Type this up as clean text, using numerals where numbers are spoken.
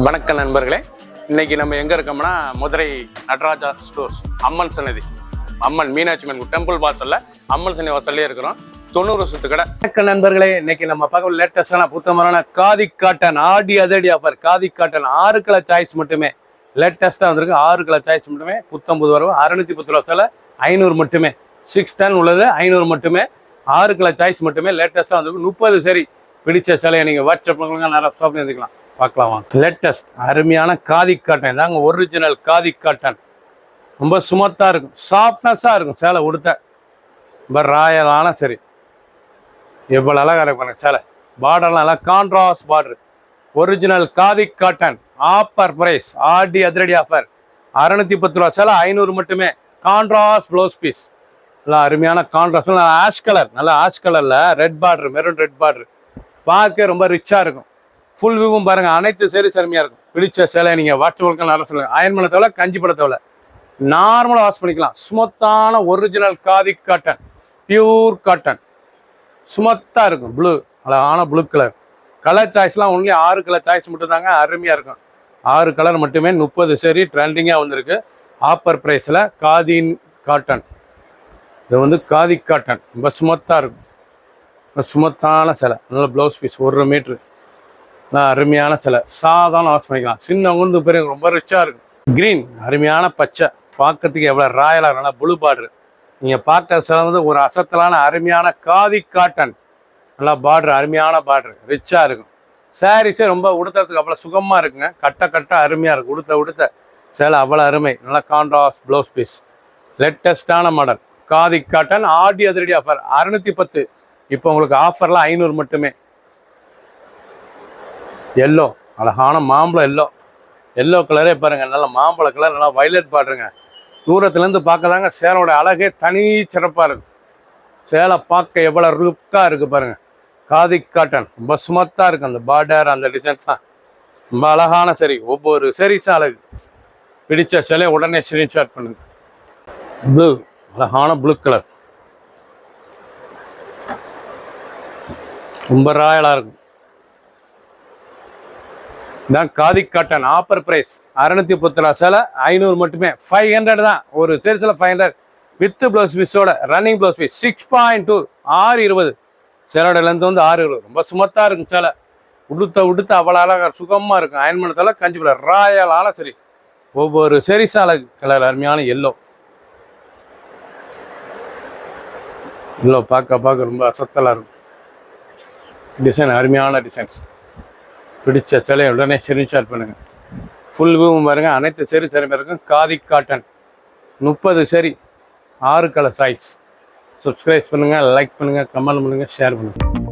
வணக்கம் நண்பர்களே, இன்னைக்கு நம்ம எங்க இருக்கோம்னா மதுரை நடராஜா ஸ்டோர்ஸ் அம்மன் சன்னதி, அம்மன் மீனாட்சி அம்மன் டெம்பிள் வாசல்ல அம்மன் சன்னதி வாசல்லே இருக்கிறோம். 90 வருஷத்து கடை. வணக்கம் நண்பர்களே, இன்னைக்கு நம்ம பார்க்க லேட்டஸ்டான புத்தகமான காதி காட்டன் ஆடி அதிரடி offer. Khadi cotton 6 colour choice மட்டுமே லேட்டஸ்டா வந்திருக்கு. 6 கலர் சாய்ஸ் மட்டுமே புத்தம்பது வரவு 610 ரூபா 500 மட்டுமே. 610 உள்ளது 500 மட்டுமே. 6 கலர் சாய்ஸ் மட்டுமே லேட்டஸ்டா வந்திருக்கு. 30 சரி பிடிச்ச சிலையை நீங்க வாட்ஸ்அப் பண்ணுங்க, நிறைய ஷாப் இருந்துக்கலாம். பார்க்கலாம் வாங்க. லேட்டஸ்ட் அருமையான காதி காட்டன் தாங்க, ஒரிஜினல் காதி காட்டன். ரொம்ப சுமத்தாக இருக்கும், சாஃப்ட்னஸாக இருக்கும். சேலை உடுத்த ரொம்ப ராயலான சரி, எவ்வளோ அழகாக இருக்கும் சேலை. பார்டர்லாம் நல்லா contrast border. Original khadi cotton offer price, Aadi அதிரடி ஆஃபர். 610 ரூபா சேலை 500 மட்டுமே. கான்ட்ராஸ்ட் ப்ளவுஸ் பீஸ், நல்லா அருமையான கான்ட்ராஸ்ட். நல்லா ஆஷ் கலர், நல்லா ஆஷ் கலரில் red border, maroon red border. பார்க்க ரொம்ப ரிச்சாக இருக்கும். ஃபுல் வியூவும் பாருங்க, அனைத்து சேரி செருமையாக இருக்கும். பிடிச்ச சேலை நீங்கள் வாட்ஸ்அப்புக்கு நல்லா சொல்லுங்கள். அயன் பண்ண தேவை, கஞ்சி பண்ண தேவை, நார்மலாக வாஷ் பண்ணிக்கலாம். சுமத்தான original khadi cotton, pure cotton, சுமத்தாக இருக்கும். ப்ளூ, அழகான ப்ளூ கலர். கலர் சாய்ஸ்லாம் ஒன்லி 6 கலர் சாய்ஸ் மட்டும் தாங்க, அருமையாக இருக்கும். 6 கலர் மட்டுமே. 30 சரி ட்ரெண்டிங்காக வந்திருக்கு. ஆஃபர் ப்ரைஸில் காதி காட்டன். இது வந்து காதி காட்டன், ரொம்ப சுமத்தாக இருக்கும். சுமத்தான சிலை, நல்ல ப்ளவுஸ் பீஸ், 1 மீட்ரு. அருமையான சிலை, சாதாரண வாஷ் பண்ணிக்கலாம். சின்னவங்க பெரிய ரொம்ப ரிச்சாக இருக்கும். க்ரீன், அருமையான பச்சை, பார்க்கறதுக்கு எவ்வளோ ராயலாக நல்லா ப்ளூ பார்டர். நீங்கள் பார்க்குற சிலை வந்து ஒரு அசத்தலான அருமையான காதி காட்டன். நல்லா பார்டர், அருமையான பார்டர், ரிச்சாக இருக்கும். சாரீஸே ரொம்ப உடுத்துறதுக்கு அவ்வளோ சுகமாக இருக்குங்க. கட்ட அருமையாக இருக்கும். உடுத்த சேலை அவ்வளோ அருமை. நல்லா கான்ட்ராஸ்ட் ப்ளவுஸ் பீஸ். லேட்டஸ்டான மாடல் காதி காட்டன் ஆடி அதிரடி ஆஃபர் 610. இப்போ உங்களுக்கு ஆஃபர்லாம் 500 மட்டுமே. எல்லோ, அழகான மாம்பழம் எல்லோ. எல்லோ கலரே பாருங்கள், நல்லா மாம்பழ கலர், நல்லா வைலட் பாடுறங்க. தூரத்துலேருந்து பார்க்க தாங்க சேலோட அழகே தனி சிறப்பாக இருக்கும். சேலை பார்க்க எவ்வளோ லுக்காக இருக்குது பாருங்கள். காதி காட்டன் ரொம்ப சுமத்தாக இருக்குது. அந்த பார்டர், அந்த டிசைன்ஸ்லாம் ரொம்ப அழகான சரி. ஒவ்வொரு சரிஸும் அழகு. பிடிச்ச சிலையை உடனே ஸ்க்ரீன்ஷாட் பண்ணுங்க. ப்ளூ, அழகான ப்ளூ கலர், ரொம்ப ராயலாக இருக்கும். இதான் காதி காட்டன் ஆஃபர் ப்ரைஸ். 610 ரூபா சேலை 500 மட்டுமே. 500 தான் ஒரு சேல்ஸில் 500 வித் ப்ளவுஸ் பீஸோட. Running blouse piece 6.2 620. சேலோட லென்த் வந்து 620. ரொம்ப சுமத்தாக இருக்கும் சேலை. உடுத்த அவ்வளோ அழகாக சுகமாக இருக்கும். அயன் பண்ணத்தால கஞ்சி கலர் ராயலான சரி. ஒவ்வொரு சரிசா அழகு கலர். அருமையான எல்லோ பார்க்க ரொம்ப அசத்தலாக இருக்கும். டிசைன் அருமையான டிசைன்ஸ். பிடிச்ச சிலையை உடனே ஸ்க்ரீன்ஷாட் பண்ணுங்கள். ஃபுல் வியூவும் பாருங்க, அனைத்து சரி இருக்கும். காதி காட்டன் 30 சரி 6 கலர் சைஸ். சப்ஸ்கிரைப் பண்ணுங்கள், லைக் பண்ணுங்கள், கமெண்ட் பண்ணுங்கள், ஷேர் பண்ணுங்கள்.